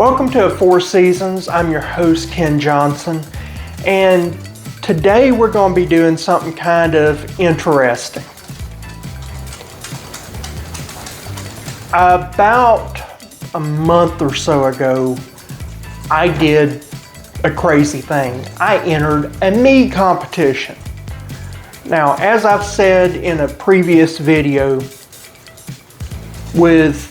Welcome to Four Seasons. I'm your host, Ken Johnson, and today we're going to be doing something kind of interesting. About a month or so ago, I did a crazy thing. I entered a Mead competition. Now, as I've said in a previous video, with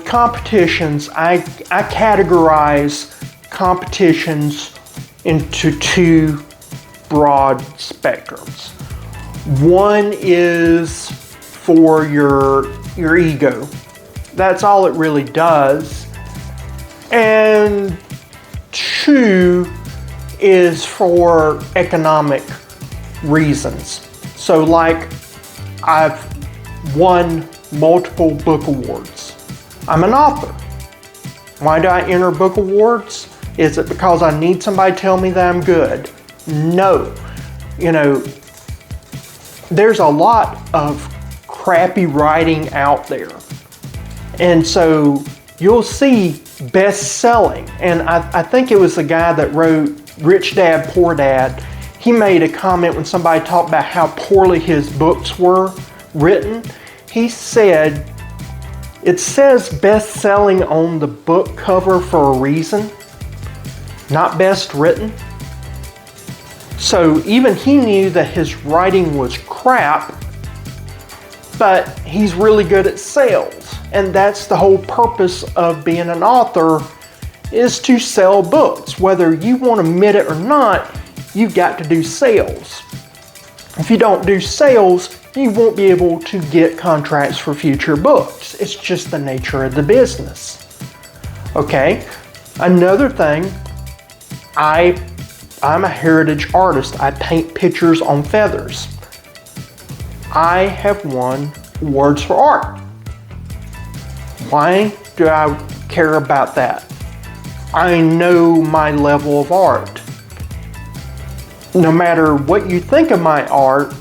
competitions, I categorize competitions into two broad spectrums. One is for your ego. That's all it really does. And two is for economic reasons. So like, I've won multiple book awards. I'm an author. Why do I enter book awards? Is it because I need somebody to tell me that I'm good? No. You know, there's a lot of crappy writing out there. And so you'll see best-selling. And I think it was the guy that wrote Rich Dad, Poor Dad. He made a comment when somebody talked about how poorly his books were written. He said, it says best-selling on the book cover for a reason, not best written. So even he knew that his writing was crap, but he's really good at sales. And that's the whole purpose of being an author, is to sell books. Whether you want to admit it or not, you've got to do sales. If you don't do sales, you won't be able to get contracts for future books. It's just the nature of the business. Okay, another thing, I'm a heritage artist. I paint pictures on feathers. I have won awards for art. Why do I care about that? I know my level of art. No matter what you think of my art,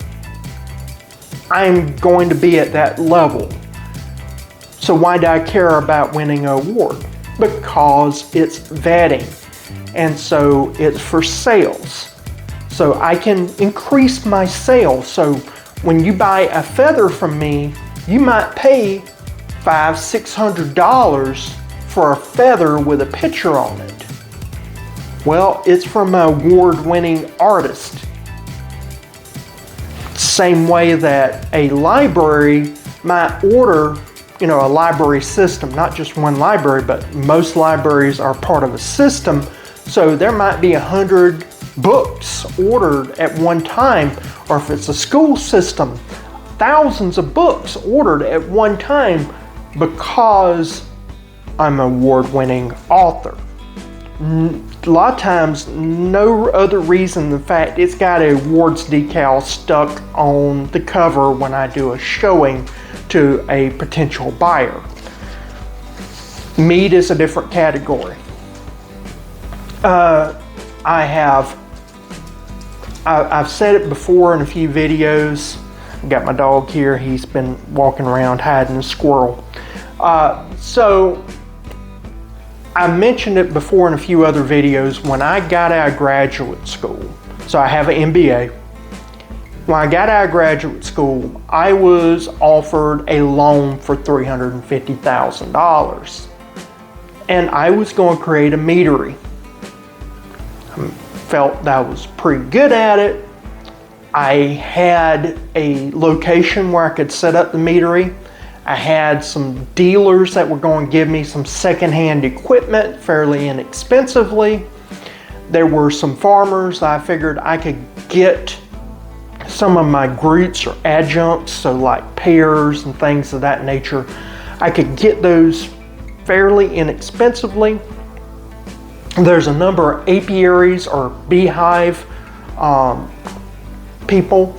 I'm going to be at that level. So why do I care about winning an award? Because it's vetting. And so it's for sales. So I can increase my sales. So when you buy a feather from me, you might pay $500-600 for a feather with a picture on it. Well, it's from an award-winning artist. Same way that a library might order, a library system, not just one library, but most libraries are part of a system. So there might be 100 books ordered at one time, or if it's a school system, thousands of books ordered at one time because I'm an award-winning author. A lot of times, no other reason than the fact it's got an awards decal stuck on the cover when I do a showing to a potential buyer. Mead is a different category. I've said it before in a few videos. I've got my dog here. He's been walking around hiding a squirrel. So I mentioned it before in a few other videos. When I got out of graduate school, so I have an MBA. When I got out of graduate school, I was offered a loan for $350,000. And I was going to create a meadery. I felt that I was pretty good at it. I had a location where I could set up the meadery. I had some dealers that were going to give me some secondhand equipment fairly inexpensively. There were some farmers that I figured I could get some of my roots or adjuncts, so like pears and things of that nature. I could get those fairly inexpensively. There's a number of apiaries or beehive people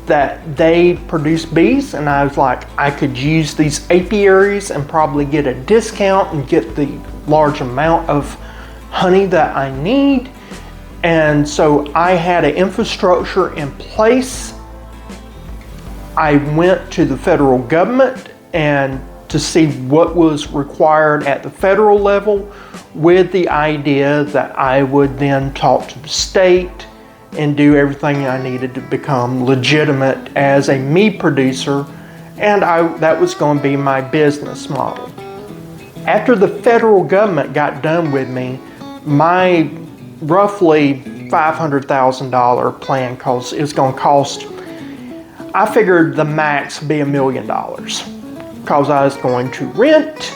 that they produce bees, and I was like, I could use these apiaries and probably get a discount and get the large amount of honey that I need. And so I had an infrastructure in place. I went to the federal government and to see what was required at the federal level, with the idea that I would then talk to the state and do everything I needed to become legitimate as a mead producer, and that was going to be my business model. After the federal government got done with me, my roughly $500,000 plan, because it was going to cost, I figured the max would be $1 million, because I was going to rent,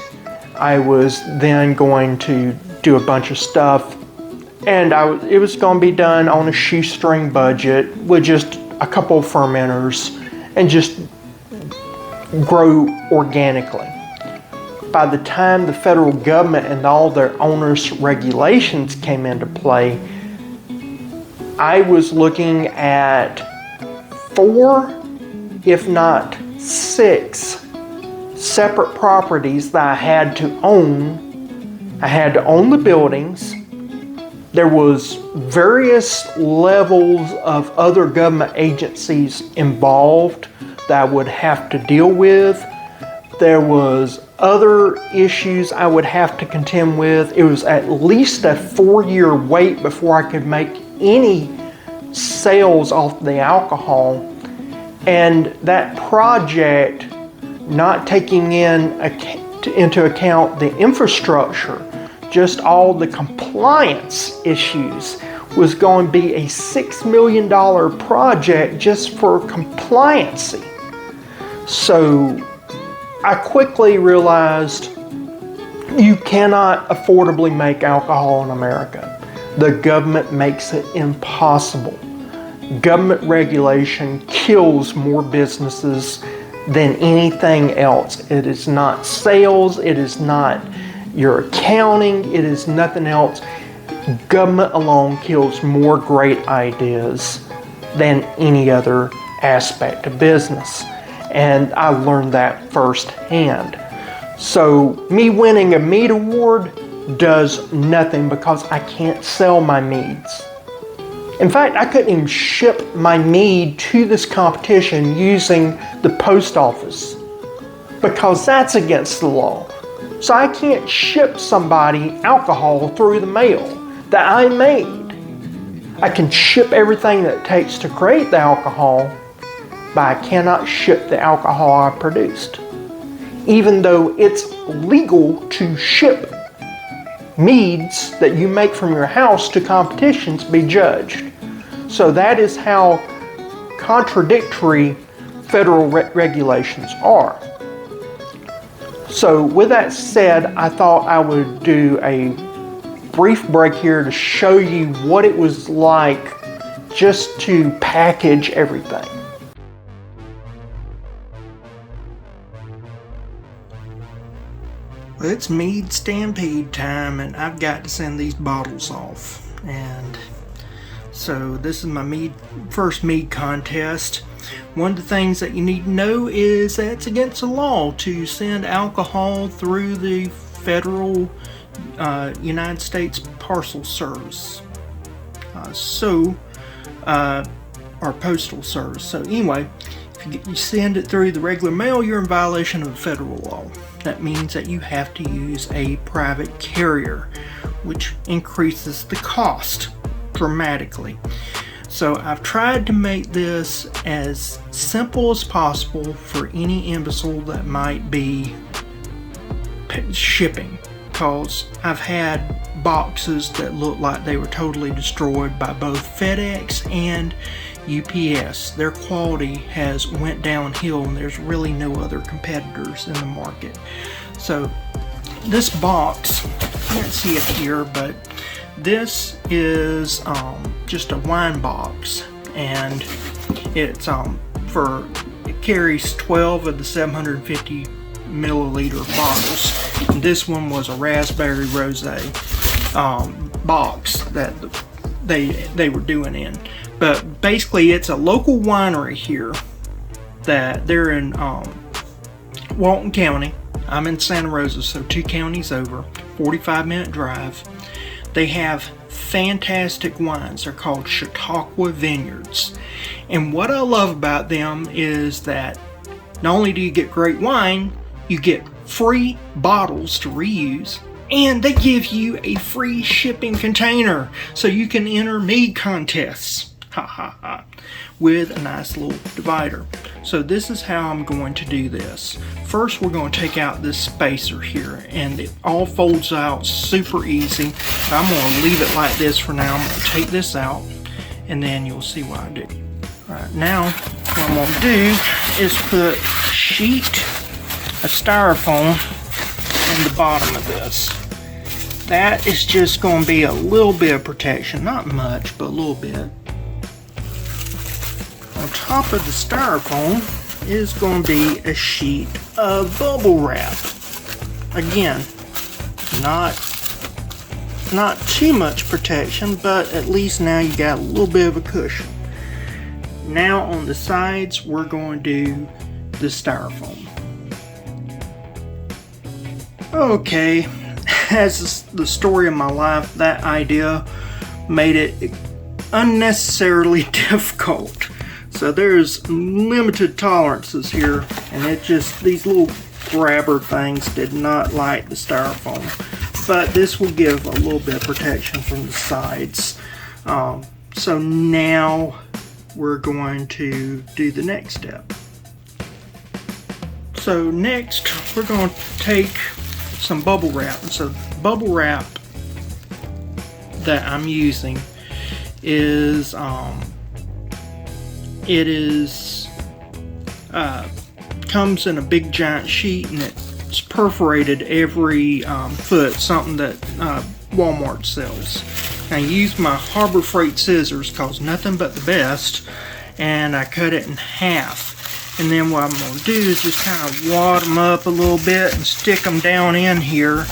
I was then going to do a bunch of stuff, and it was going to be done on a shoestring budget with just a couple of fermenters and just grow organically. By the time the federal government and all their onerous regulations came into play, I was looking at 4, if not 6, separate properties that I had to own. I had to own the buildings. There was various levels of other government agencies involved that I would have to deal with. There was other issues I would have to contend with. It was at least a 4-year wait before I could make any sales off the alcohol. And that project, not taking into account the infrastructure, just all the compliance issues, was going to be a $6 million project just for compliancy. So I quickly realized you cannot affordably make alcohol in America. The government makes it impossible. Government regulation kills more businesses than anything else. It is not sales, it is not your accounting, it is nothing else. Government alone kills more great ideas than any other aspect of business. And I learned that firsthand. So me winning a mead award does nothing because I can't sell my meads. In fact, I couldn't even ship my mead to this competition using the post office because that's against the law. So I can't ship somebody alcohol through the mail that I made. I can ship everything that it takes to create the alcohol, but I cannot ship the alcohol I produced. Even though it's legal to ship meads that you make from your house to competitions be judged. So that is how contradictory federal regulations are. So with that said, I thought I would do a brief break here to show you what it was like just to package everything. Well, it's Mead Stampede time, and I've got to send these bottles off. And so this is my first mead contest. One of the things that you need to know is that it's against the law to send alcohol through the federal United States Parcel Service. Or Postal Service. So anyway, if you send it through the regular mail, you're in violation of federal law. That means that you have to use a private carrier, which increases the cost dramatically. So I've tried to make this as simple as possible for any imbecile that might be shipping, because I've had boxes that look like they were totally destroyed by both FedEx and UPS. Their quality has went downhill, and there's really no other competitors in the market. So this box, you can't see it here, but this is just a wine box, and it's it carries 12 of the 750 milliliter bottles. And this one was a raspberry rosé box that they were doing in. But basically, it's a local winery here that they're in Walton County. I'm in Santa Rosa, so 2 counties over, 45-minute drive. They have fantastic wines. They're called Chautauqua Vineyards. And what I love about them is that not only do you get great wine, you get free bottles to reuse, and they give you a free shipping container so you can enter Mead contests. Ha ha ha. With a nice little divider. So this is how I'm going to do this. First, we're going to take out this spacer here, and it all folds out super easy. I'm going to leave it like this for now. I'm going to take this out, and then you'll see what I do. Alright, now what I'm going to do is put a sheet of styrofoam in the bottom of this. That is just going to be a little bit of protection. Not much, but a little bit. On top of the styrofoam is going to be a sheet of bubble wrap. Again, not too much protection, but at least now you got a little bit of a cushion. Now on the sides, we're going to do the styrofoam. Okay, as the story of my life, that idea made it unnecessarily difficult. So there's limited tolerances here, and it just, these little grabber things did not like the styrofoam. But this will give a little bit of protection from the sides. So now we're going to do the next step. So next we're going to take some bubble wrap. And so the bubble wrap that I'm using is comes in a big giant sheet, and it's perforated every foot, something that Walmart sells. I use my Harbor Freight scissors, cause nothing but the best, and I cut it in half. And then what I'm going to do is just kind of wad them up a little bit and stick them down in here,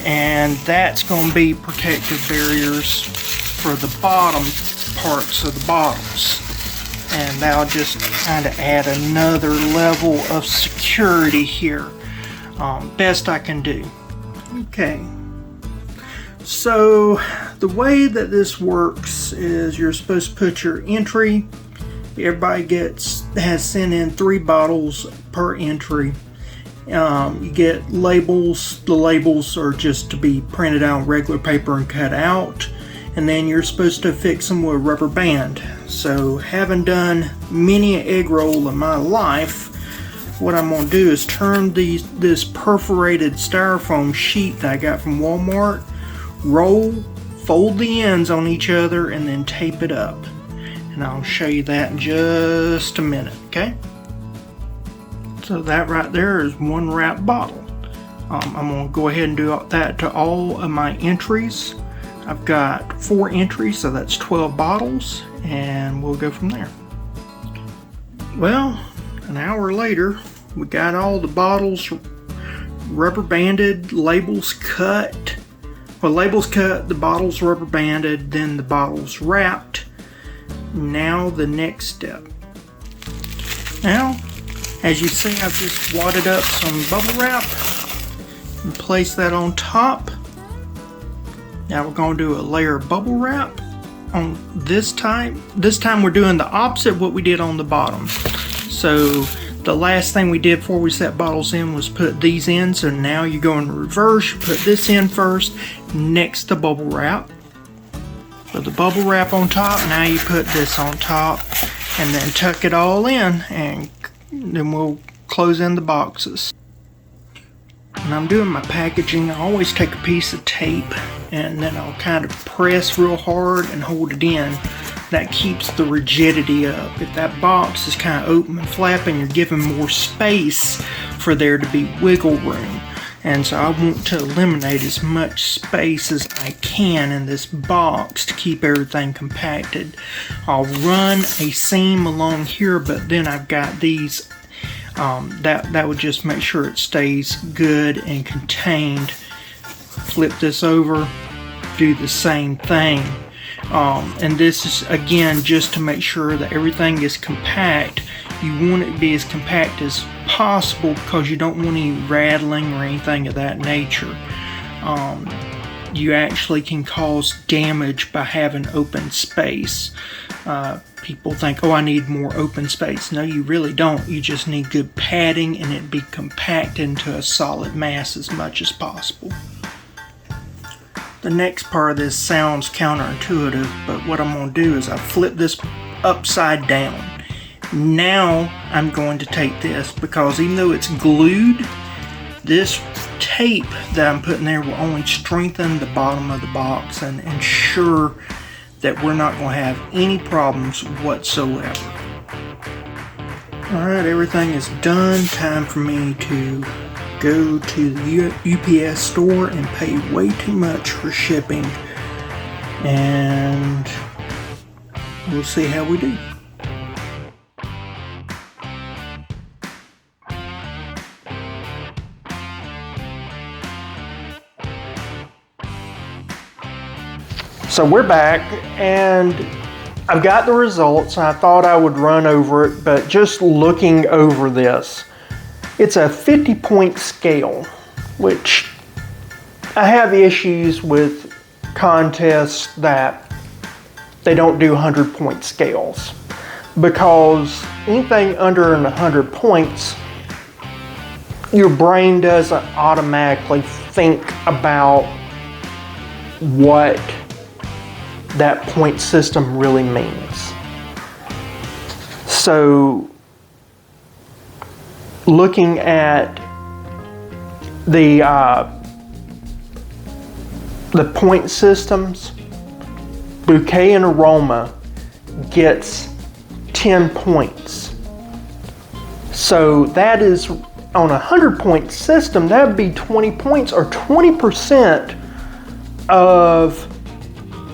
and that's going to be protective barriers for the bottom parts of the bottles. And that'll just kind of add another level of security here. Best I can do. Okay. So the way that this works is you're supposed to put your entry. Everybody has sent in 3 bottles per entry. You get labels. The labels are just to be printed out on regular paper and cut out. And then you're supposed to fix them with a rubber band. So having done many an egg roll in my life, what I'm going to do is turn this perforated styrofoam sheet that I got from Walmart, fold the ends on each other, and then tape it up. And I'll show you that in just a minute, okay? So that right there is one wrap bottle. I'm going to go ahead and do that to all of my entries. I've got 4 entries, so that's 12 bottles, and we'll go from there. Well, an hour later, we got all the bottles rubber banded, labels cut. Well, labels cut, the bottles rubber banded, then the bottles wrapped. Now the next step. Now, as you see, I've just wadded up some bubble wrap and placed that on top. Now we're going to do a layer of bubble wrap on this time. This time we're doing the opposite of what we did on the bottom. So the last thing we did before we set bottles in was put these in. So now you go in reverse. You put this in first, next to bubble wrap. Put the bubble wrap on top. Now you put this on top, and then tuck it all in, and then we'll close in the boxes. When I'm doing my packaging, I always take a piece of tape, and then I'll kind of press real hard and hold it in. That keeps the rigidity up. If that box is kind of open and flapping, you're giving more space for there to be wiggle room. And so I want to eliminate as much space as I can in this box to keep everything compacted. I'll run a seam along here, but then I've got these that would just make sure it stays good and contained. Flip this over, do the same thing, and this is again just to make sure that everything is compact. You want it to be as compact as possible because you don't want any rattling or anything of that nature. You actually can cause damage by having open space. People think, oh, I need more open space. No, you really don't. You just need good padding and it be compacted into a solid mass as much as possible. The next part of this sounds counterintuitive, but what I'm going to do is I flip this upside down. Now I'm going to take this, because even though it's glued, this tape that I'm putting there will only strengthen the bottom of the box and ensure that we're not going to have any problems whatsoever. Alright, everything is done. Time for me to go to the UPS store and pay way too much for shipping. And we'll see how we do. So we're back, and I've got the results, and I thought I would run over it, but just looking over this, it's a 50-point scale, which I have issues with contests that they don't do 100-point scales, because anything under 100 points, your brain doesn't automatically think about what that point system really means. So looking at the point systems, bouquet and aroma gets 10 points. So that is, on a 100-point system, that would be 20 points, or 20% of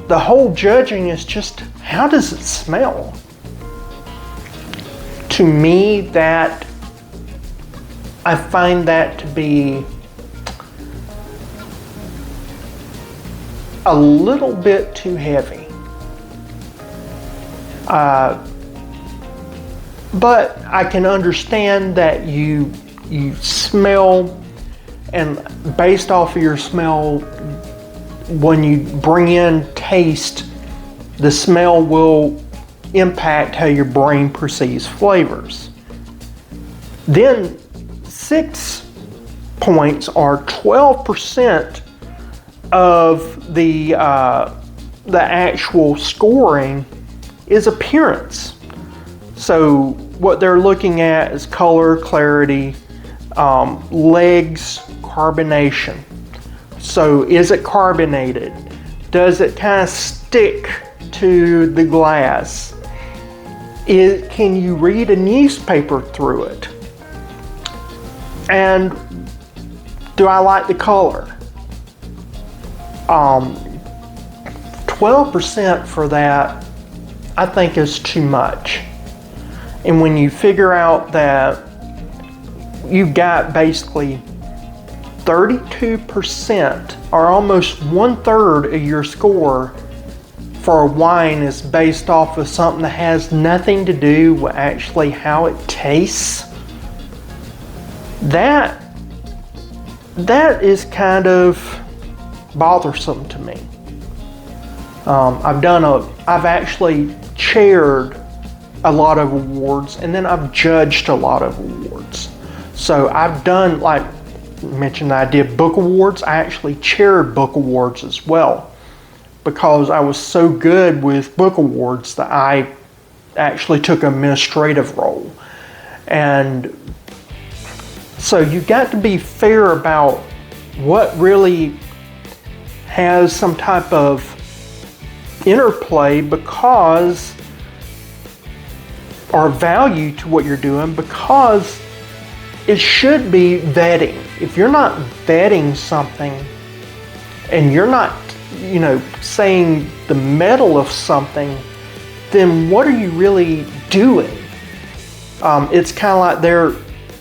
the whole judging is just, how does it smell? To me, that, I find that to be a little bit too heavy. But I can understand that you smell, and based off of your smell, when you bring in taste, the smell will impact how your brain perceives flavors. Then 6 points, or 12% of the actual scoring, is appearance. So what they're looking at is color, clarity, legs, carbonation. So is it carbonated? Does it kind of stick to the glass? Can you read a newspaper through it? And do I like the color? 12% for that, I think, is too much. And when you figure out that you've got basically 32%, or almost 1/3 of your score for a wine is based off of something that has nothing to do with actually how it tastes, that is kind of bothersome to me. I've actually chaired a lot of awards, and then I've judged a lot of awards. So I've done, like mentioned, I did book awards. I actually chaired book awards as well, because I was so good with book awards that I actually took an administrative role. And so you've got to be fair about what really has some type of interplay, because, or value to what you're doing, because it should be vetting. If you're not vetting something, and you're not, saying the metal of something, then what are you really doing? It's kind of like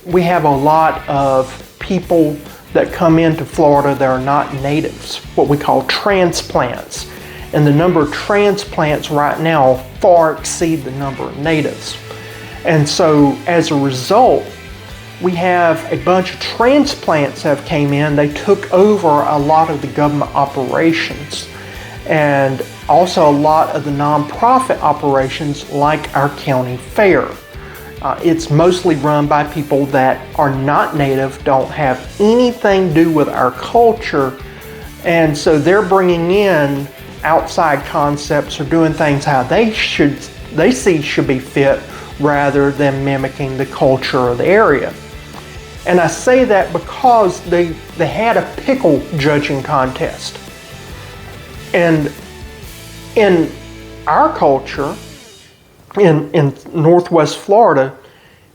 we have a lot of people that come into Florida that are not natives, what we call transplants. And the number of transplants right now far exceed the number of natives. And so as a result, we have a bunch of transplants that have came in. They took over a lot of the government operations. And Also, a lot of the nonprofit operations like our county fair. It's mostly run by people that are not native, don't have anything to do with our culture, and so they're bringing in outside concepts or doing things how they see should be fit rather than mimicking the culture of the area. And I say that because they had a pickle judging contest. And in our culture, in Northwest Florida,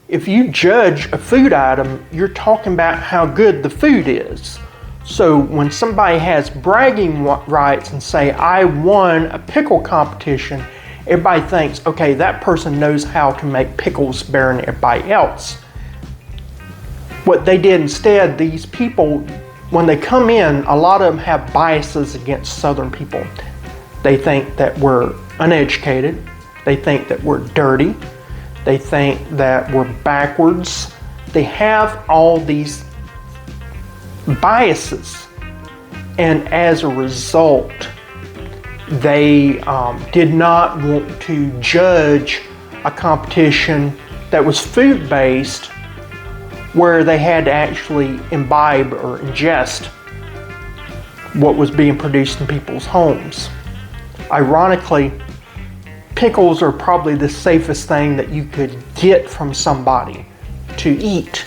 if you judge a food item, you're talking about how good the food is. So when somebody has bragging rights and say, I won a pickle competition, everybody thinks, okay, that person knows how to make pickles better than everybody else. What they did instead, these people, when they come in, a lot of them have biases against Southern people. They think that we're uneducated. They think that we're dirty. They think that we're backwards. They have all these biases. And as a result, they did not want to judge a competition that was food-based, where they had to actually imbibe or ingest what was being produced in people's homes. Ironically, pickles are probably the safest thing that you could get from somebody to eat.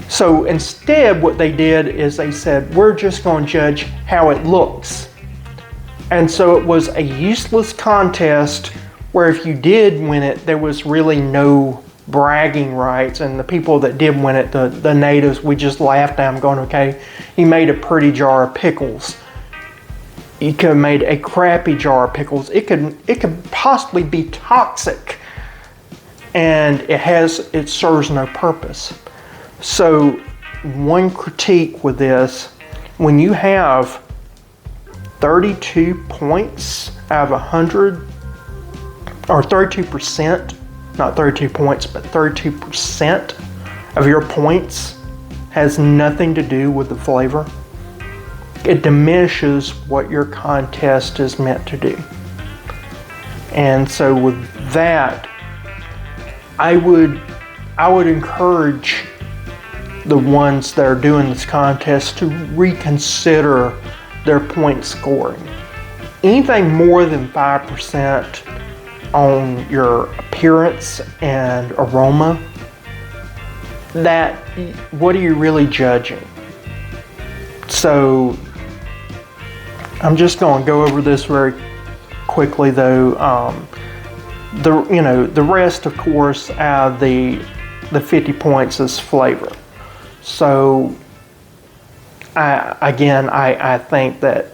So instead, what they did is they said, we're just going to judge how it looks. And so it was a useless contest where if you did win it, there was really no bragging rights. And the people that did win it, the natives, we just laughed at them going, okay, you made a pretty jar of pickles. You could have made a crappy jar of pickles. It could possibly be toxic, and it serves no purpose. So one critique with this, when you have 32 points out of 100, or 32%, not 32 points, but 32% of your points has nothing to do with the flavor, it diminishes what your contest is meant to do. And so with that, I would encourage the ones that are doing this contest to reconsider their point scoring. Anything more than 5% on your appearance and aroma, what are you really judging? So I'm just going to go over this very quickly, though. The rest, of course, out of the 50 points is flavor. So I think that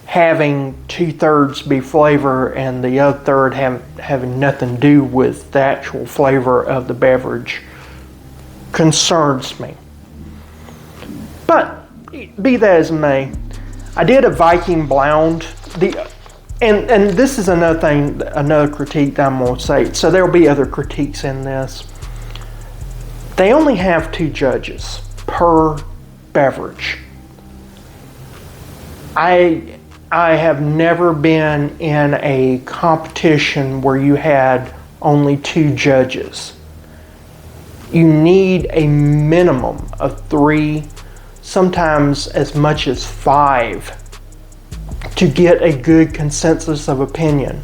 having 2/3 be flavor and the other third having nothing to do with the actual flavor of the beverage concerns me. But be that as it may, I did a Viking Blaand. And this is another critique that I'm going to say. So there'll be other critiques in this. They only have 2 judges per beverage. I have never been in a competition where you had only 2 judges. You need a minimum of 3, sometimes as much as 5, to get a good consensus of opinion.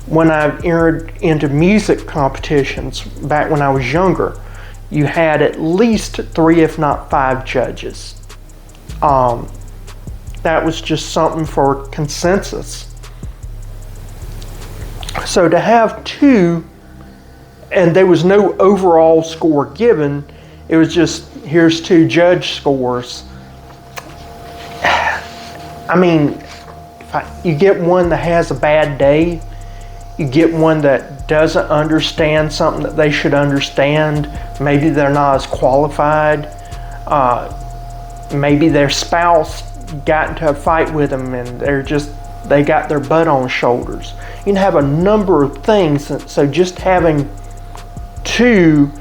When I entered into music competitions back when I was younger, you had at least 3, if not 5 judges. That was just something for consensus. So to have 2, and there was no overall score given, it was just, here's 2 judge scores. I mean, you get one that has a bad day, you get one that doesn't understand something that they should understand, maybe they're not as qualified, maybe their spouse got into a fight with them and they got their butt on shoulders. You can have a number of things, so just having 2,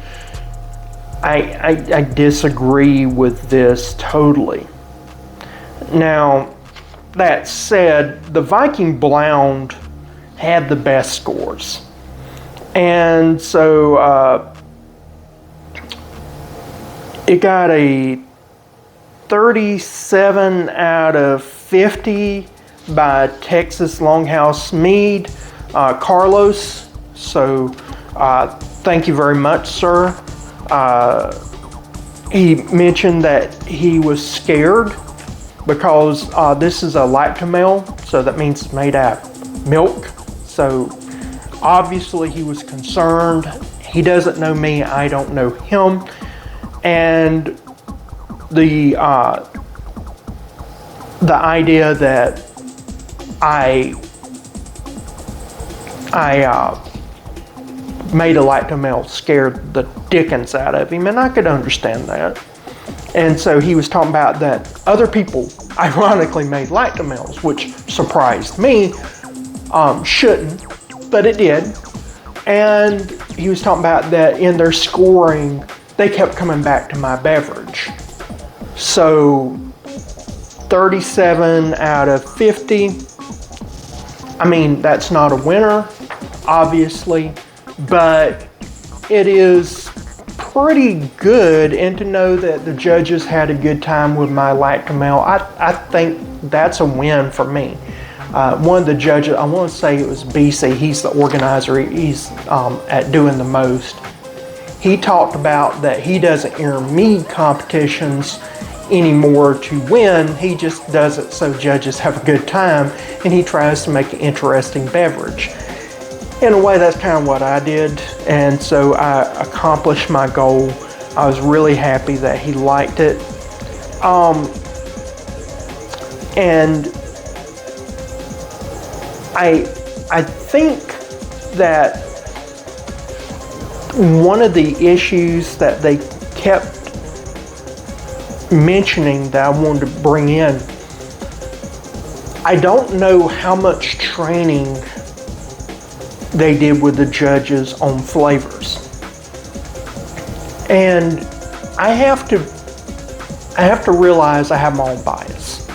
I disagree with this totally. Now, that said, the Viking Blaand had the best scores. And so it got a 37 out of 50 by Texas Longhouse Mead, Carlos. So thank you very much, sir. He mentioned that he was scared because this is a lactomel, so that means it's made out of milk. So obviously he was concerned. He doesn't know me, I don't know him. And the idea that I made a lactomel scared the dickens out of him, and I could understand that. And so he was talking about that other people ironically made lactomels, which surprised me. Shouldn't, but it did. And he was talking about that in their scoring, they kept coming back to my beverage. So 37 out of 50. I mean, that's not a winner, obviously, but it is pretty good. And to know that the judges had a good time with my lactomel, I think that's a win for me. One of the judges, I want to say it was BC, he's the organizer, he's at doing the most. He talked about that he doesn't enter mead competitions anymore to win. He just does it so judges have a good time, and he tries to make an interesting beverage. In a way, that's kind of what I did, and so I accomplished my goal. I was really happy that he liked it. And I think that one of the issues that they kept mentioning that I wanted to bring in, I don't know how much training they did with the judges on flavors. And I have to realize I have my own bias.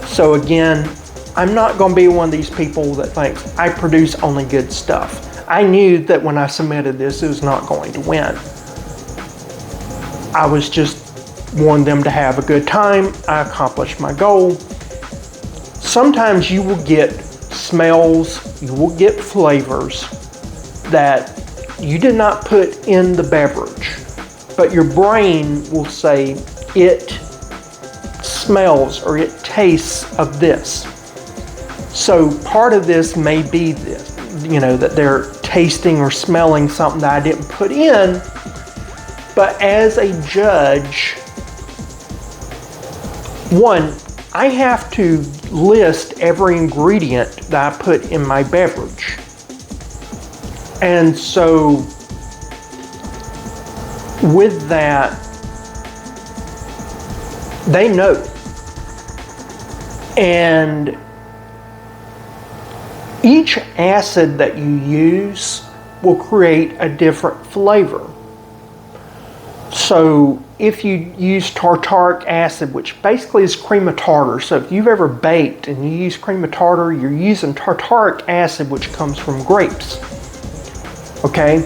So again, I'm not going to be one of these people that thinks I produce only good stuff. I knew that when I submitted this, it was not going to win. I was just wanting them to have a good time. I accomplished my goal. Sometimes you will get smells, you will get flavors that you did not put in the beverage, but your brain will say it smells or it tastes of this. So part of this may be this, that they're tasting or smelling something that I didn't put in. But as a judge, one, I have to list every ingredient that I put in my beverage. And so with that, they know. And each acid that you use will create a different flavor. So if you use tartaric acid, which basically is cream of tartar, so if you've ever baked and you use cream of tartar, you're using tartaric acid, which comes from grapes. Okay?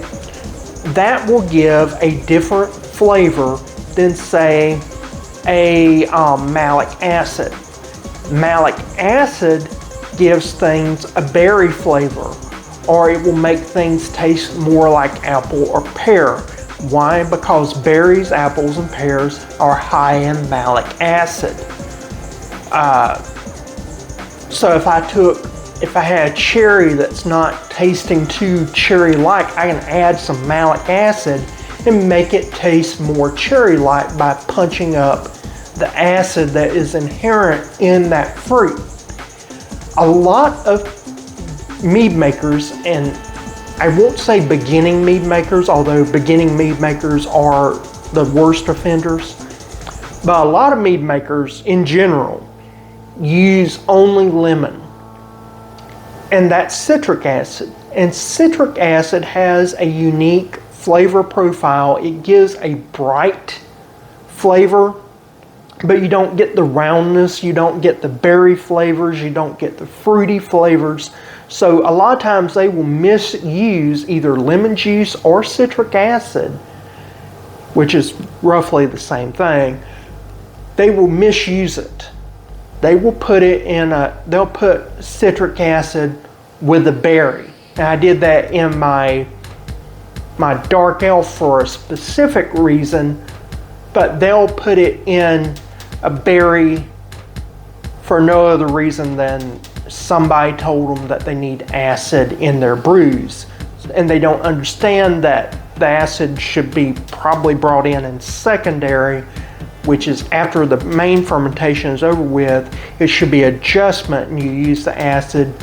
That will give a different flavor than, say, a malic acid. Malic acid gives things a berry flavor, or it will make things taste more like apple or pear. Why? Because berries, apples, and pears are high in malic acid. So if I had a cherry that's not tasting too cherry-like, I can add some malic acid and make it taste more cherry-like by punching up the acid that is inherent in that fruit. A lot of mead makers, and I won't say beginning mead makers, although beginning mead makers are the worst offenders, but a lot of mead makers in general use only lemon, and that's citric acid. And citric acid has a unique flavor profile. It gives a bright flavor but you don't get the roundness, you don't get the berry flavors, you don't get the fruity flavors. So a lot of times they will misuse either lemon juice or citric acid, which is roughly the same thing. They will misuse it. They will put it in they'll put citric acid with a berry. And I did that in my dark ale for a specific reason, but they'll put it in a berry for no other reason than somebody told them that they need acid in their brews. And they don't understand that the acid should be probably brought in secondary, which is after the main fermentation is over with. It should be adjustment, and you use the acid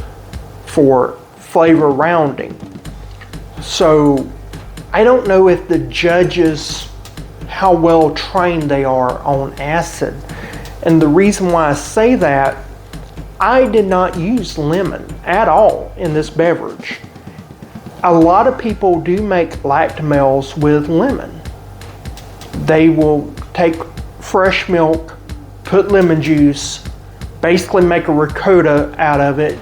for flavor rounding. So I don't know if the judges, how well trained they are on acid. And the reason why I say that, I did not use lemon at all in this beverage. A lot of people do make lactomels with lemon. They will take fresh milk, put lemon juice, basically make a ricotta out of it,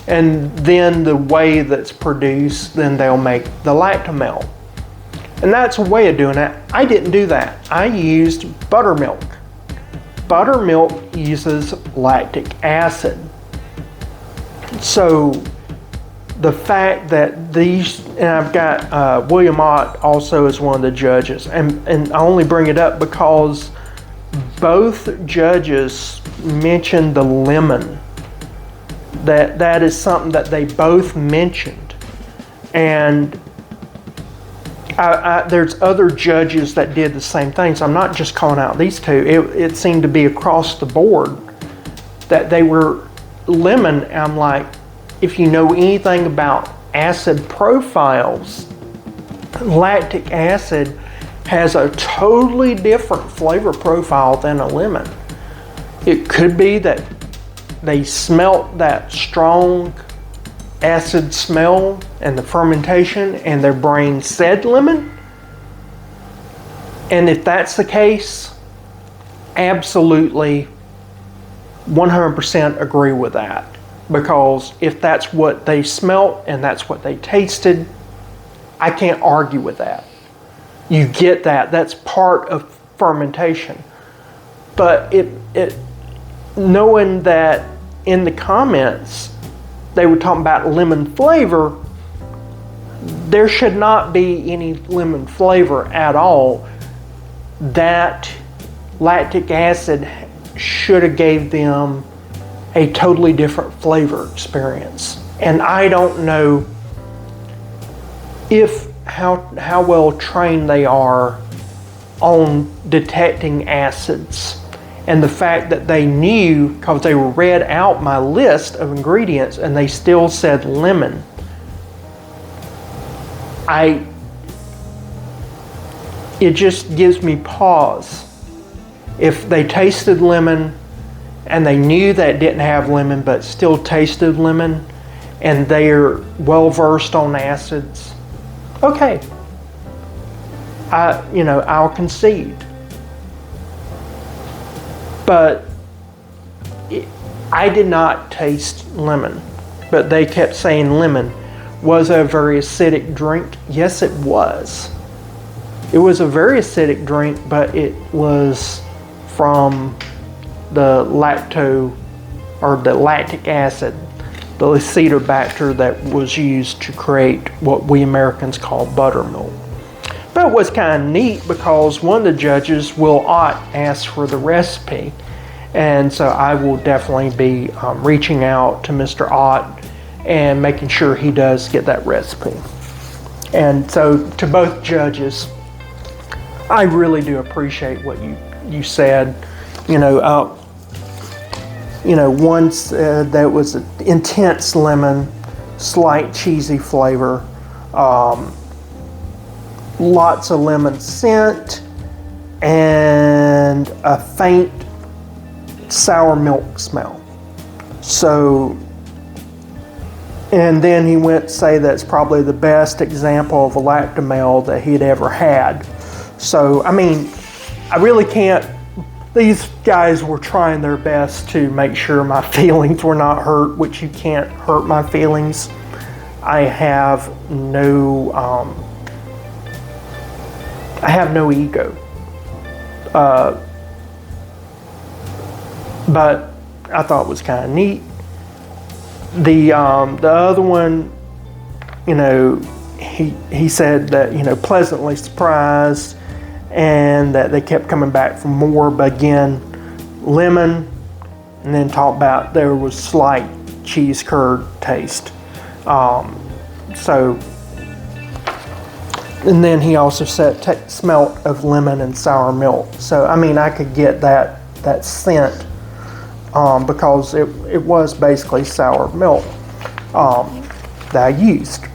and then the whey that's produced, then they'll make the lactomel. And that's a way of doing it. I didn't do that. I used buttermilk. Buttermilk uses lactic acid. So the fact that these, and I've got William Ott also as one of the judges, and I only bring it up because both judges mentioned the lemon. That is something that they both mentioned. And there's other judges that did the same thing, so I'm not just calling out these two. It seemed to be across the board that they were lemon. And I'm like, if you know anything about acid profiles, lactic acid has a totally different flavor profile than a lemon. It could be that they smelt that strong acid smell and the fermentation and their brain said lemon. And if that's the case, absolutely 100% agree with that. Because if that's what they smelt and that's what they tasted, I can't argue with that. You get that. That's part of fermentation. But knowing that in the comments they were talking about lemon flavor, there should not be any lemon flavor at all. That lactic acid should have gave them a totally different flavor experience. And I don't know how well trained they are on detecting acids. And the fact that they knew, because they read out my list of ingredients and they still said lemon. It just gives me pause. If they tasted lemon and they knew that it didn't have lemon but still tasted lemon, and they're well versed on acids, okay, I'll concede. But I did not taste lemon, but they kept saying lemon. Was it a very acidic drink? Yes, it was. It was a very acidic drink, but it was from the lactic acid, the acetobacter that was used to create what we Americans call buttermilk. But it was kind of neat because one of the judges, Will Ott, asked for the recipe. And so I will definitely be reaching out to Mr. Ott and making sure he does get that recipe. And so to both judges, I really do appreciate what you said. Once there was an intense lemon, slight cheesy flavor, lots of lemon scent, and a faint sour milk smell. So, and then he went to say that's probably the best example of a lactomel that he'd ever had. So, I mean, I really can't these guys were trying their best to make sure my feelings were not hurt, which you can't hurt my feelings. I have no ego. But I thought it was kind of neat. The other one, you know, he said that, you know, pleasantly surprised, and that they kept coming back for more, but again, lemon, and then talked about there was slight cheese curd taste. And then he also said smelt of lemon and sour milk. So I mean, I could get that scent because it was basically sour milk that I used.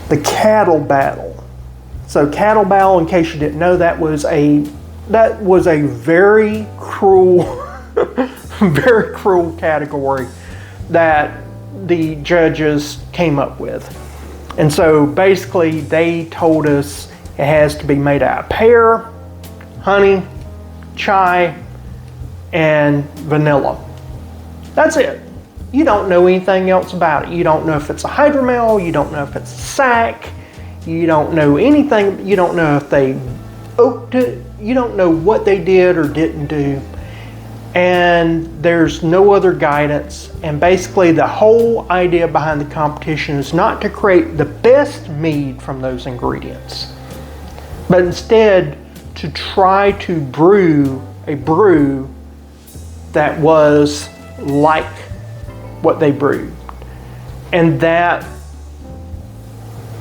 The cattle battle. So cattle battle, in case you didn't know, that was a very cruel, very cruel category that the judges came up with. And so basically they told us it has to be made out of pear, honey, chai, and vanilla. That's it. You don't know anything else about it. You don't know if it's a hydromel, you don't know if it's a sack, you don't know anything, you don't know if they oaked it, you don't know what they did or didn't do. And there's no other guidance. And basically the whole idea behind the competition is not to create the best mead from those ingredients, but instead to try to brew a brew that was like what they brewed. And that,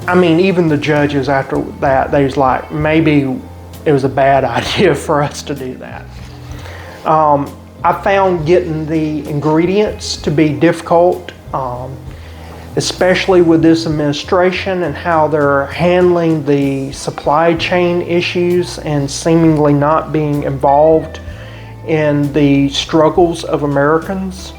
I mean, even the judges after that, they was like, maybe it was a bad idea for us to do that. I found getting the ingredients to be difficult, especially with this administration and how they're handling the supply chain issues and seemingly not being involved in the struggles of Americans.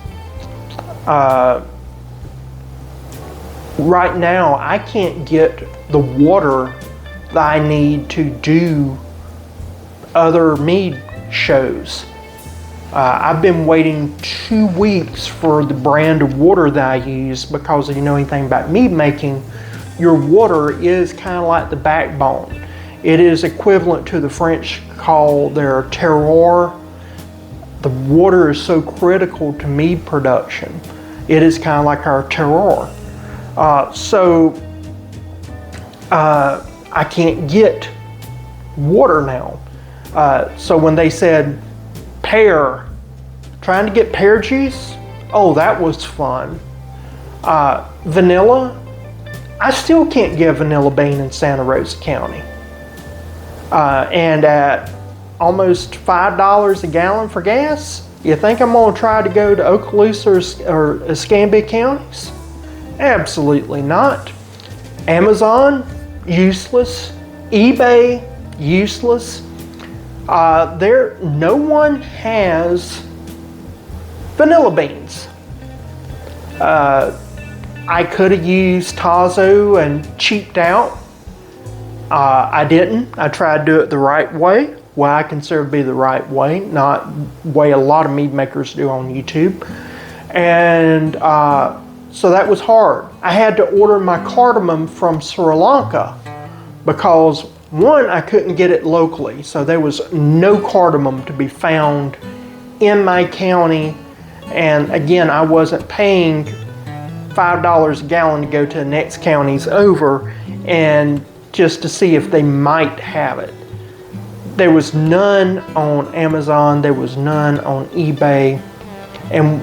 Right now, I can't get the water that I need to do other mead shows. I've been waiting 2 weeks for the brand of water that I use, because if you know anything about mead making, your water is kind of like the backbone. It is equivalent to the French call their terroir. The water is so critical to mead production. It is kind of like our terroir. I can't get water now. So when they said pear, trying to get pear juice, oh, that was fun. Vanilla, I still can't get vanilla bean in Santa Rosa County. And at almost $5 a gallon for gas, you think I'm gonna try to go to Okaloosa or Escambia counties? Absolutely not. Amazon, useless. eBay, useless. No one has vanilla beans. I could have used Tazo and cheaped out. I didn't. I tried to do it the right way, what I consider to be the right way, not the way a lot of mead makers do on YouTube. And so that was hard. I had to order my cardamom from Sri Lanka because, one, I couldn't get it locally, so there was no cardamom to be found in my county. And again, I wasn't paying $5 a gallon to go to the next counties over and just to see if they might have it. There was none on Amazon, there was none on eBay, and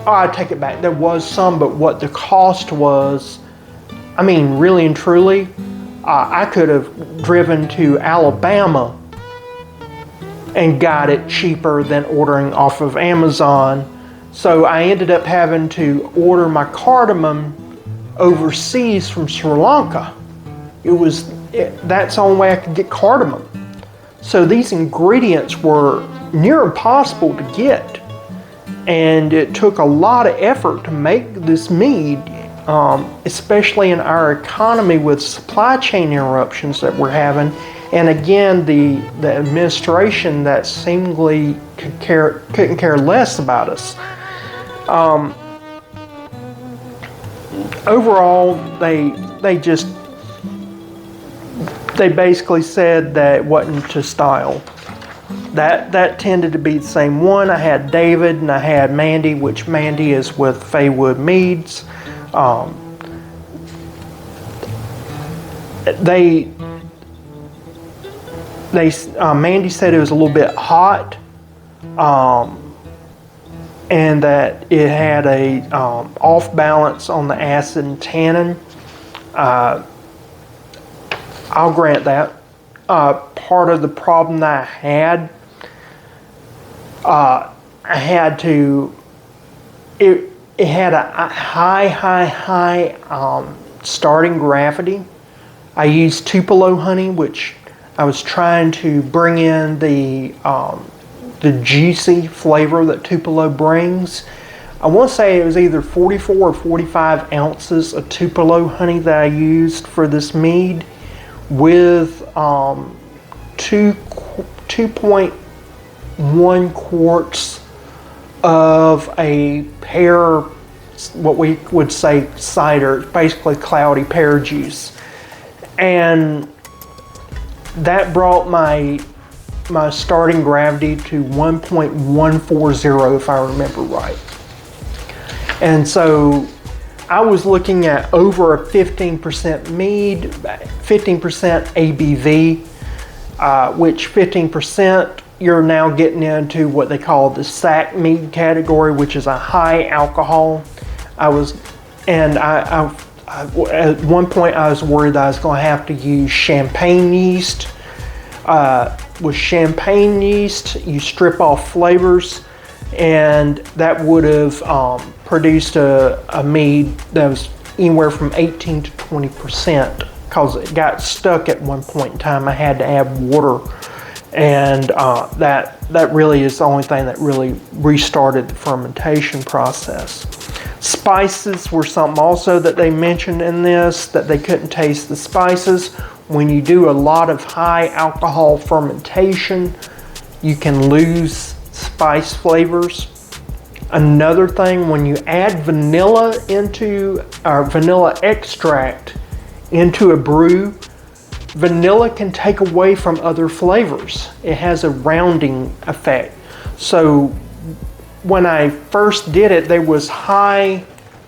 I take it back, there was some, but what the cost was, I mean, really and truly, I could have driven to Alabama and got it cheaper than ordering off of Amazon. So I ended up having to order my cardamom overseas from Sri Lanka. That's the only way I could get cardamom. So these ingredients were near impossible to get. And it took a lot of effort to make this mead, especially in our economy with supply chain interruptions that we're having And again, the administration that seemingly couldn't care less about us. Overall, they basically said that it wasn't to style. That tended to be the same one. I had David and I had Mandy, which Mandy is with Faywood Meads. Mandy said it was a little bit hot, and that it had a off balance on the acid and tannin. I'll grant that. Part of the problem that I had, it had a high starting gravity. I used Tupelo honey, which I was trying to bring in the juicy flavor that Tupelo brings. I want to say it was either 44 or 45 ounces of Tupelo honey that I used for this mead, with 2.1 quarts of a pear, what we would say cider, basically cloudy pear juice. And that brought my starting gravity to 1.140, if I remember right. And so I was looking at over a 15% mead, 15% ABV, which 15% you're now getting into what they call the sack mead category, which is a high alcohol. At one point I was worried that I was going to have to use champagne yeast. With champagne yeast, you strip off flavors, and that would have produced a mead that was anywhere from 18 to 20%, because it got stuck at one point in time. I had to add water, and that really is the only thing that really restarted the fermentation process. Spices were something also that they mentioned in this, that they couldn't taste the spices. When you do a lot of high alcohol fermentation, you can lose spice flavors. Another thing, when you add vanilla extract into a brew, vanilla can take away from other flavors. It has a rounding effect. So when I first did it, there was high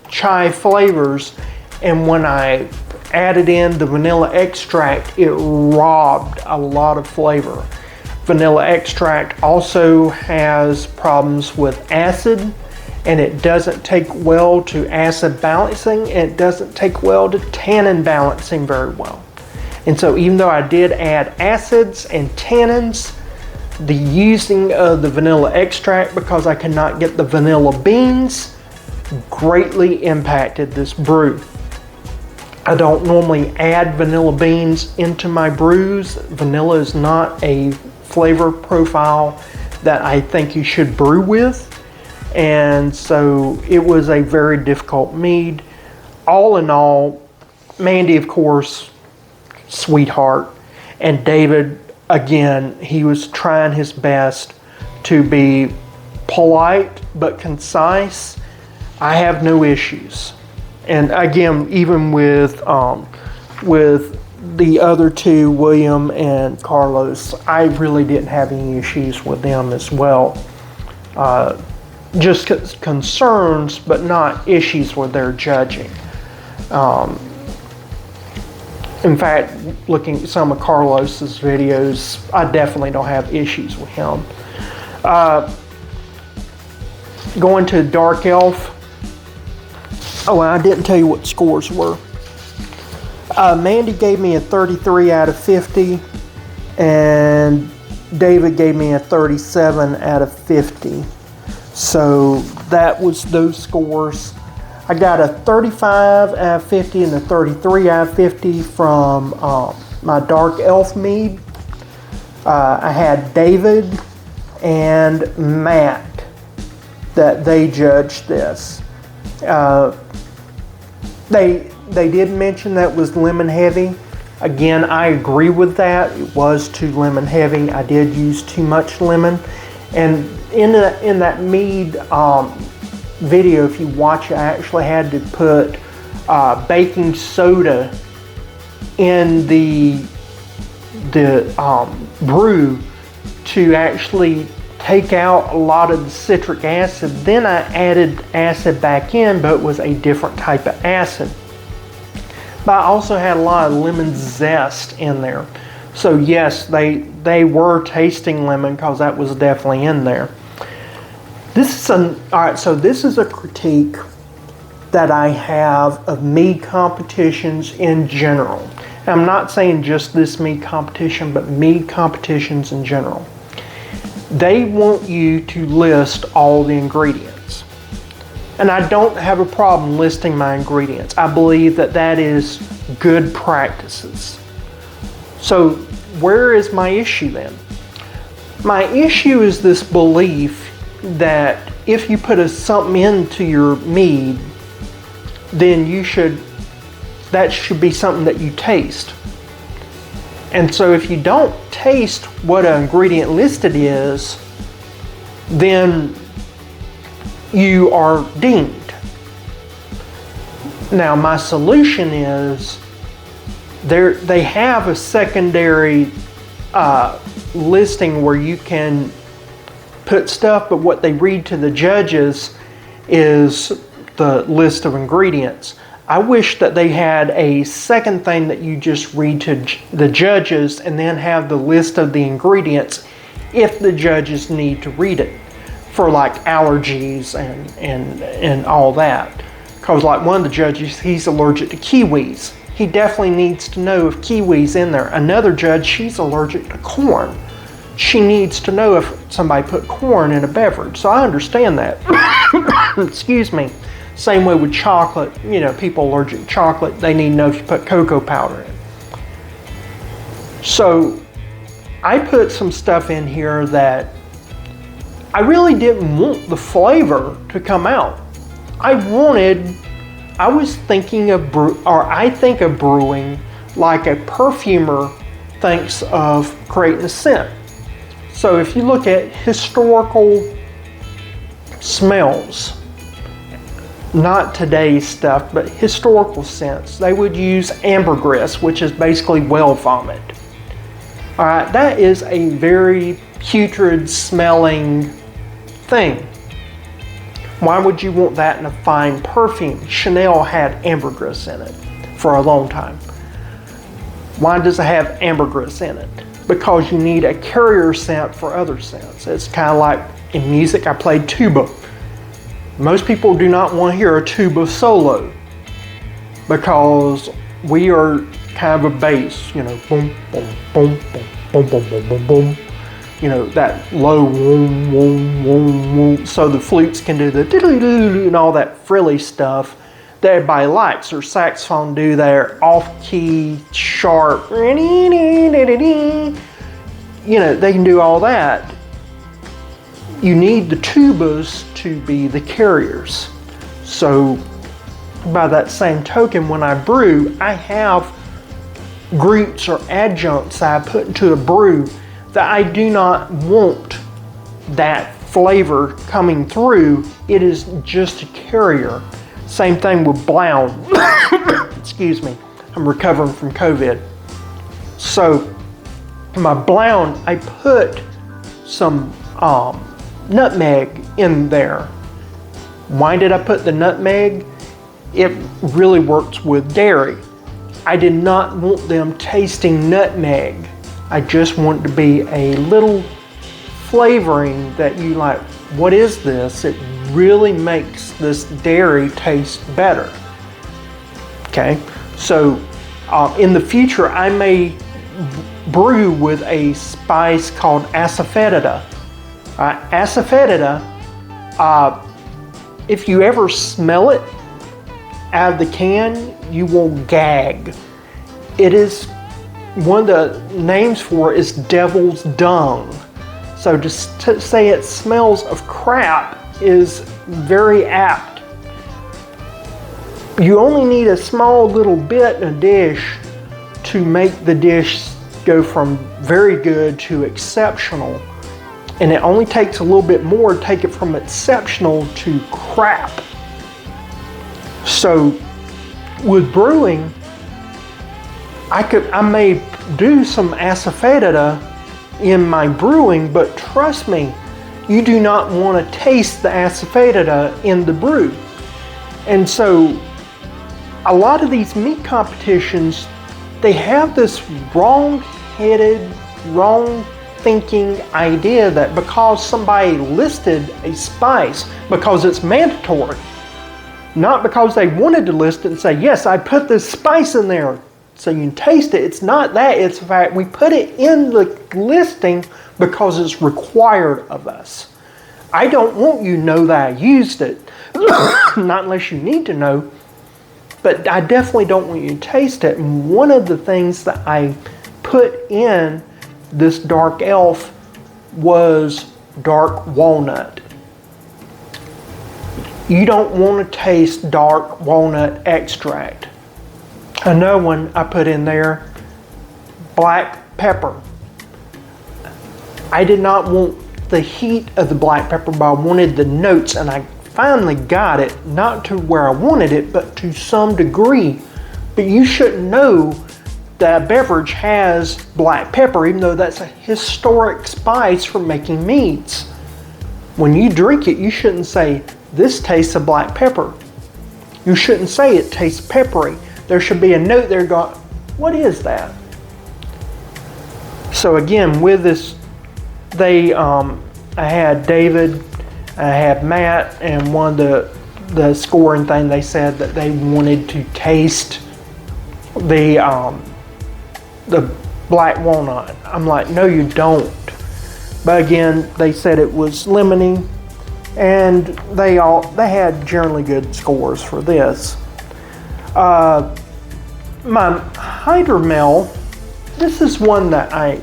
chai flavors, and when I added in the vanilla extract, it robbed a lot of flavor. Vanilla extract also has problems with acid, and it doesn't take well to acid balancing, and it doesn't take well to tannin balancing very well. And so even though I did add acids and tannins, the using of the vanilla extract, because I could not get the vanilla beans, greatly impacted this brew. I don't normally add vanilla beans into my brews. Vanilla is not a flavor profile that I think you should brew with. And so it was a very difficult mead. All in all, Mandy, of course, sweetheart. And David, again, he was trying his best to be polite but concise. I have no issues. And again, even with the other two, William and Carlos, I really didn't have any issues with them as well. Just concerns, but not issues with their judging. In fact, looking at some of Carlos's videos, I definitely don't have issues with him. Going to Dark Elf. Oh, I didn't tell you what scores were. Mandy gave me a 33 out of 50, and David gave me a 37 out of 50. So that was those scores. I got a 35 out of 50 and a 33 out of 50 from my Dark Elf mead. I had David and Matt that they judged this. They did mention that it was lemon heavy. Again, I agree with that. It was too lemon heavy. I did use too much lemon. And in that Mead video, if you watch it, I actually had to put baking soda in the brew to actually take out a lot of the citric acid. Then I added acid back in, but it was a different type of acid. But I also had a lot of lemon zest in there. So yes, they were tasting lemon because that was definitely in there. Alright, so this is a critique that I have of mead competitions in general. And I'm not saying just this mead competition, but mead competitions in general. They want you to list all the ingredients. And I don't have a problem listing my ingredients. I believe that that is good practices. So where is my issue then? My issue is this belief that if you put something into your mead, then that should be something that you taste. And so if you don't taste what an ingredient listed is, then you are dinged. Now my solution is they have a secondary listing where you can put stuff, but what they read to the judges is the list of ingredients. I wish that they had a second thing that you just read to the judges and then have the list of the ingredients if the judges need to read it for like allergies and all that. Because like one of the judges, he's allergic to kiwis. He definitely needs to know if kiwi's in there. Another judge, she's allergic to corn. She needs to know if somebody put corn in a beverage. So I understand that. Excuse me. Same way with chocolate. You know, people allergic to chocolate, they need to know if you put cocoa powder in. So I put some stuff in here that I really didn't want the flavor to come out. I was thinking of I think of brewing like a perfumer thinks of creating a scent. So if you look at historical smells, not today's stuff, but historical scents, they would use ambergris, which is basically whale vomit. All right, that is a very putrid smelling thing. Why would you want that in a fine perfume? Chanel had ambergris in it for a long time. Why does it have ambergris in it? Because you need a carrier scent for other scents. It's kind of like in music, I played tuba. Most people do not want to hear a tuba solo because we are kind of a bass, you know, boom, boom, boom, boom, boom, boom, boom, boom, boom. You know, that low woom, woom, woom, woom. So the flutes can do the doo-doo-doo and all that frilly stuff that everybody likes. Or saxophone do their off-key, sharp, you know, they can do all that. You need the tubas to be the carriers. So by that same token, when I brew, I have groups or adjuncts I put into a brew that I do not want that flavor coming through. It is just a carrier. Same thing with Blaand. Excuse me, I'm recovering from COVID. So my Blaand, I put some nutmeg in there. Why did I put the nutmeg? It really works with dairy. I did not want them tasting nutmeg. I just want it to be a little flavoring that you like, what is this? It really makes this dairy taste better. Okay, so in the future I may brew with a spice called asafoetida. Asafoetida, if you ever smell it out of the can, you will gag. It is, one of the names for it is devil's dung. So just to say it smells of crap is very apt. You only need a small little bit in a dish to make the dish go from very good to exceptional. And it only takes a little bit more to take it from exceptional to crap. So with brewing, I may do some asafoetida in my brewing, but trust me, you do not want to taste the asafoetida in the brew. And so a lot of these meat competitions, they have this wrong-headed, wrong-thinking idea that because somebody listed a spice, because it's mandatory, not because they wanted to list it and say, yes, I put this spice in there so you can taste it. It's not that. It's the fact we put it in the listing because it's required of us. I don't want you to know that I used it, not unless you need to know, but I definitely don't want you to taste it. And one of the things that I put in this dark elf was dark walnut. You don't want to taste dark walnut extract. Another one I put in there, black pepper. I did not want the heat of the black pepper, but I wanted the notes, and I finally got it, not to where I wanted it, but to some degree. But you shouldn't know that a beverage has black pepper, even though that's a historic spice for making meads. When you drink it, you shouldn't say, this tastes of black pepper. You shouldn't say it tastes peppery. There should be a note there going, what is that? So again, with this, I had David, I had Matt, and one of the scoring thing, they said that they wanted to taste the black walnut. I'm like, no, you don't. But again, they said it was lemony, and they had generally good scores for this. My Hydra Mel, this is one that I'm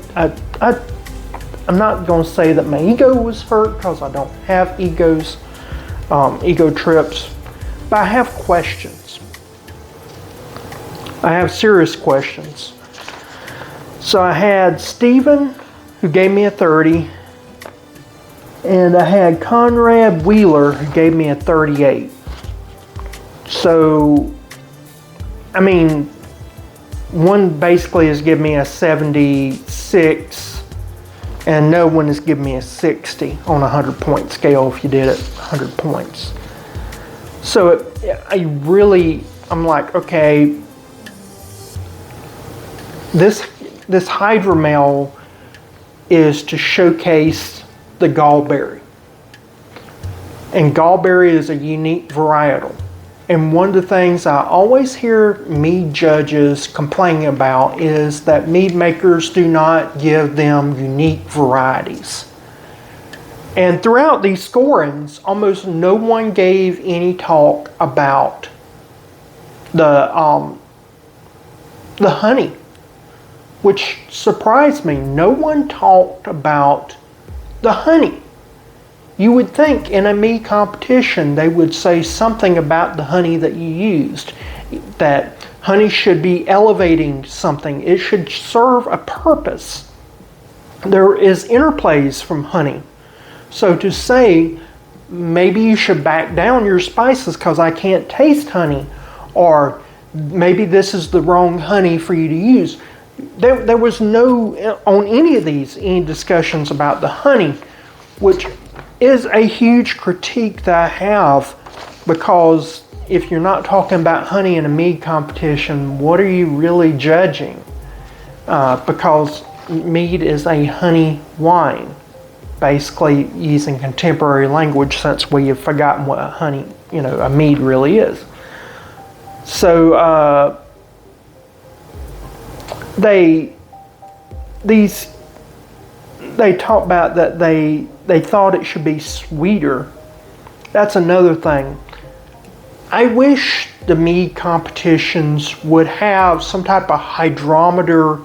not going to say that my ego was hurt, because I don't have ego trips, but I have questions. I have serious questions. So I had Stephen, who gave me a 30, and I had Conrad Wheeler, who gave me a 38. So, I mean, one basically has given me a 76, and no one has given me a 60 on a 100-point scale if you did it 100 points. So I'm like, okay, this Hydra Mel is to showcase the gallberry. And gallberry is a unique varietal. And one of the things I always hear mead judges complaining about is that mead makers do not give them unique varieties. And throughout these scorings, almost no one gave any talk about the honey, which surprised me. No one talked about the honey. You would think in a mead competition they would say something about the honey that you used, that honey should be elevating something. It should serve a purpose. There is interplays from honey. So to say, maybe you should back down your spices because I can't taste honey, or maybe this is the wrong honey for you to use. There was no, on any of these, any discussions about the honey, which is a huge critique that I have, because if you're not talking about honey in a mead competition, what are you really judging? Because mead is a honey wine, basically using contemporary language, since we have forgotten what a mead really is. So they talk about that they thought it should be sweeter. That's another thing. I wish the mead competitions would have some type of hydrometer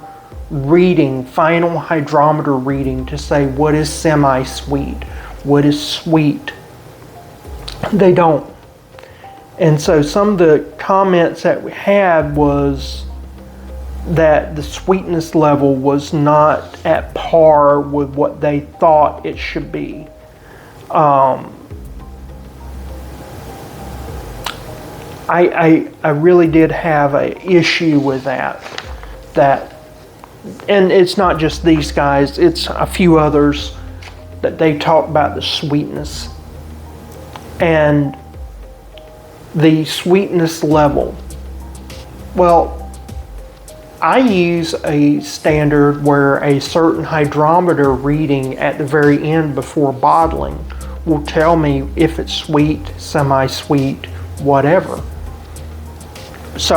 reading, final hydrometer reading, to say what is semi-sweet, what is sweet. They don't. And so some of the comments that we had was, that the sweetness level was not at par with what they thought it should be. I really did have an issue with that. And it's not just these guys, it's a few others that they talk about the sweetness. And the sweetness level. Well, I use a standard where a certain hydrometer reading at the very end before bottling will tell me if it's sweet, semi-sweet, whatever. So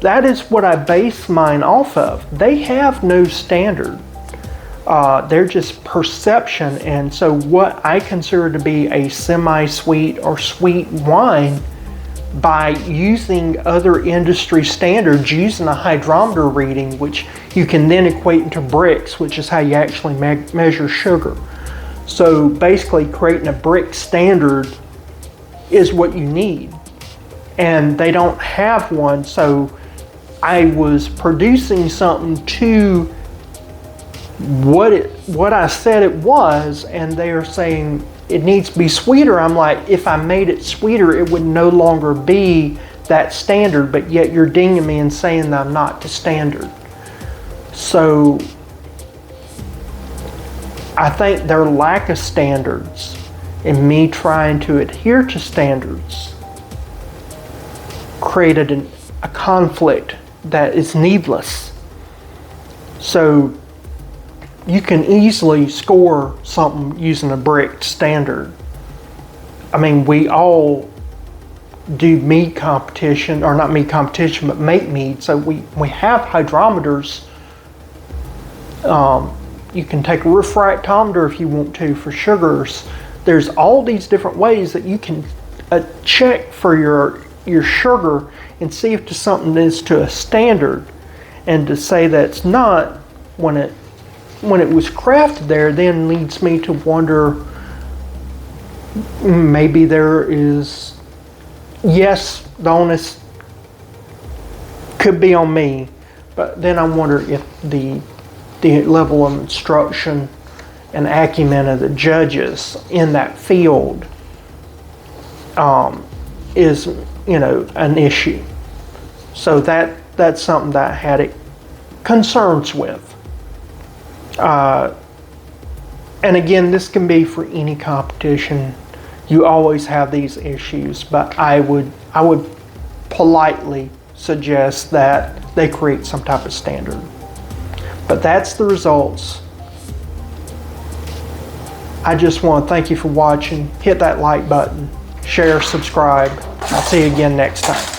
that is what I base mine off of. They have no standard. They're just perception. And so what I consider to be a semi-sweet or sweet wine, by using other industry standards, using a hydrometer reading, which you can then equate into bricks, which is how you actually measure sugar. So basically creating a brick standard is what you need. And they don't have one, so I was producing something to what I said it was, and they are saying it needs to be sweeter. I'm like, if I made it sweeter, it would no longer be that standard, but yet you're dinging me and saying that I'm not to standard. So I think their lack of standards and me trying to adhere to standards created a conflict that is needless. So you can easily score something using a brick standard. I mean, we all do mead competition, or not mead competition, but make mead. So we have hydrometers. You can take a refractometer if you want to for sugars. There's all these different ways that you can check for your sugar and see if something is to a standard, and to say that it's not when it was crafted there then leads me to wonder, maybe there is, yes, the onus could be on me, but then I wonder if the level of instruction and acumen of the judges in that field is, an issue. So that's something that I had concerns with. And again, this can be for any competition. You always have these issues, but I would politely suggest that they create some type of standard. But that's the results. I just want to thank you for watching. Hit that like button, share, subscribe. I'll see you again next time.